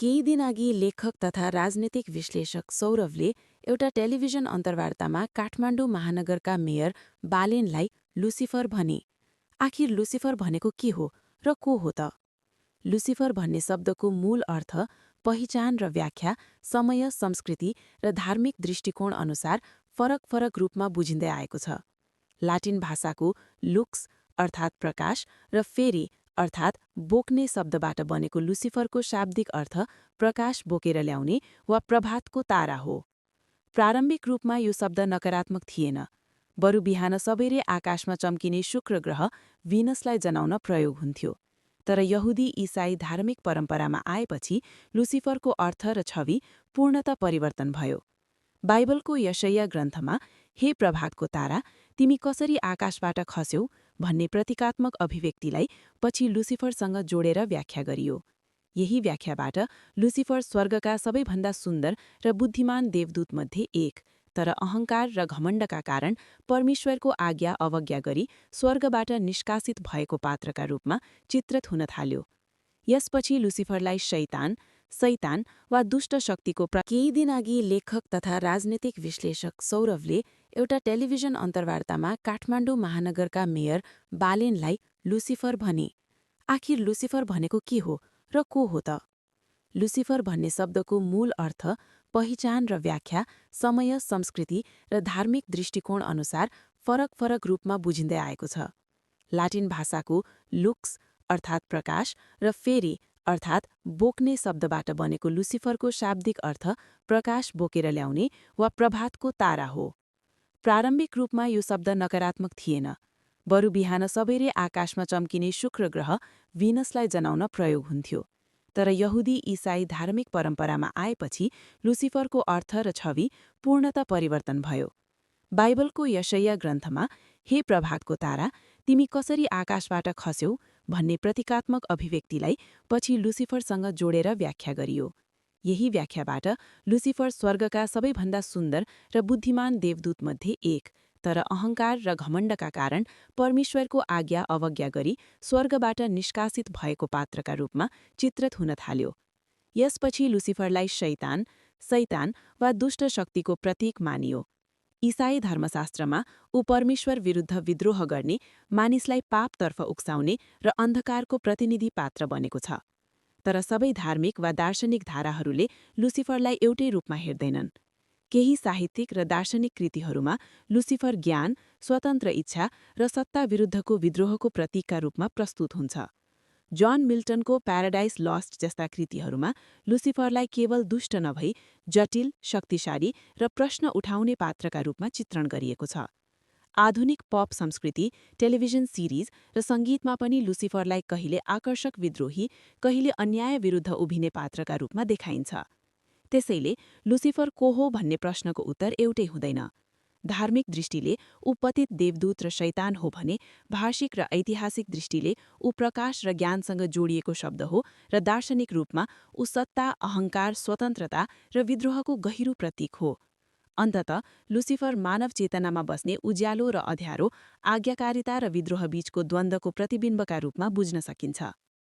केही दिनअघि लेखक तथा राजनीतिक विश्लेषक सौरभले एउटा टेलिभिजन अन्तर्वार्तामा काठमाडौँ महानगरका मेयर बालेनलाई लुसिफर भने। आखिर लुसिफर भनेको के हो र को हो त? लुसिफर भन्ने शब्दको मूल अर्थ पहिचान र व्याख्या समय, संस्कृति र धार्मिक दृष्टिकोण अनुसार फरक फरक रूपमा बुझिँदै आएको छ। लाटिन भाषाको लुक्स अर्थात् प्रकाश र फेरी अर्थात् बोक्ने शब्दबाट बनेको लुसिफरको शाब्दिक अर्थ प्रकाश बोकेर ल्याउने वा प्रभातको तारा हो। प्रारम्भिक रूपमा यो शब्द नकारात्मक थिएन, बरु बिहान सबेरै आकाशमा चम्किने शुक्र ग्रह भिनसलाई जनाउन प्रयोग हुन्थ्यो। तर यहुदी इसाई धार्मिक परम्परामा आएपछि लुसिफरको अर्थ र छवि पूर्णतः परिवर्तन भयो। बाइबलको यशाया ग्रन्थमा हे प्रभातको तारा, तिमी कसरी आकाशबाट खस्यौ भन्ने प्रतीकात्मक अभिव्यक्तिलाई पछि लुसिफरसँग जोडेर व्याख्या गरियो। यही व्याख्याबाट लुसिफर स्वर्गका सबैभन्दा सुन्दर र बुद्धिमान देवदूतमध्ये एक, तर अहङ्कार र घमण्डका कारण परमेश्वरको आज्ञा अवज्ञा गरी स्वर्गबाट निष्कासित भएको पात्रका रूपमा चित्रित हुन थाल्यो। यसपछि लुसिफरलाई शैतान वा दुष्ट शक्तिको केही दिनअघि लेखक तथा राजनीतिक विश्लेषक सौरभले एउटा टेलिभिजन अन्तर्वार्तामा काठमाडौँ महानगरका मेयर बालेनलाई लुसिफर भने। आखिर लुसिफर भनेको के हो र को हो त? लुसिफर भन्ने शब्दको मूल अर्थ पहिचान र व्याख्या समय, संस्कृति र धार्मिक दृष्टिकोण अनुसार फरक फरक रूपमा बुझिँदै आएको छ। लाटिन भाषाको लुक्स अर्थात् प्रकाश र फेरी अर्थात् बोक्ने शब्दबाट बनेको लुसिफरको शाब्दिक अर्थ प्रकाश बोकेर ल्याउने वा प्रभातको तारा हो। प्रारम्भिक रूपमा यो शब्द नकारात्मक थिएन, बरु बिहान सबेरै आकाशमा चम्किने शुक्र ग्रह भिनसलाई जनाउन प्रयोग हुन्थ्यो। तर यहुदी इसाई धार्मिक परम्परामा आएपछि लुसिफरको अर्थ र छवि पूर्णतः परिवर्तन भयो। बाइबलको यशाया ग्रन्थमा हे प्रभातको तारा, तिमी कसरी आकाशबाट खस्यौ भन्ने प्रतीकात्मक अभिव्यक्तिलाई पछि लुसिफरसँग जोडेर व्याख्या गरियो। यही व्याख्याबाट लुसिफर स्वर्गका सबैभन्दा सुन्दर र बुद्धिमान देवदूतमध्ये एक, तर अहङ्कार र घमण्डका कारण परमेश्वरको आज्ञा अवज्ञा गरी स्वर्गबाट निष्कासित भएको पात्रका रूपमा चित्रित हुन थाल्यो। यसपछि लुसिफरलाई शैतान वा दुष्ट शक्तिको प्रतीक मानियो। इसाई धर्मशास्त्रमा ऊ परमेश्वर विरुद्ध विद्रोह गर्ने, मानिसलाई पापतर्फ उक्साउने र अन्धकारको प्रतिनिधि पात्र बनेको छ। तर सबै धार्मिक वा दार्शनिक धाराहरूले लुसिफरलाई एउटै रूपमा हेर्दैनन्। केही साहित्यिक र दार्शनिक कृतिहरूमा लुसिफर ज्ञान, स्वतन्त्र इच्छा र सत्ता विरुद्धको विद्रोहको प्रतीकका रूपमा प्रस्तुत हुन्छ। जन मिल्टनको प्याराडाइज लस्ट जस्ता कृतिहरूमा लुसिफरलाई केवल दुष्ट नभई जटिल, शक्तिशाली र प्रश्न उठाउने पात्रका रूपमा चित्रण गरिएको छ। आधुनिक पप संस्कृति, टेलिभिजन सिरिज र सङ्गीतमा पनि लुसिफरलाई कहिले आकर्षक विद्रोही, कहिले अन्याय विरुद्ध उभिने पात्रका रूपमा देखाइन्छ। त्यसैले लुसिफर को हो भन्ने प्रश्नको उत्तर एउटै हुँदैन। धार्मिक दृष्टिले ऊ पतित देवदूत र शैतान हो भने भाषिक र ऐतिहासिक दृष्टिले ऊ प्रकाश र ज्ञानसँग जोडिएको शब्द हो र दार्शनिक रूपमा ऊ सत्ता, अहङ्कार, स्वतन्त्रता र विद्रोहको गहिरो प्रतीक हो। अन्ततः लुसिफर मानव चेतनामा बस्ने उज्यालो र अँध्यारो, आज्ञाकारिता र विद्रोह बीचको द्वन्द्वको प्रतिबिम्बका रूपमा बुझ्न सकिन्छ।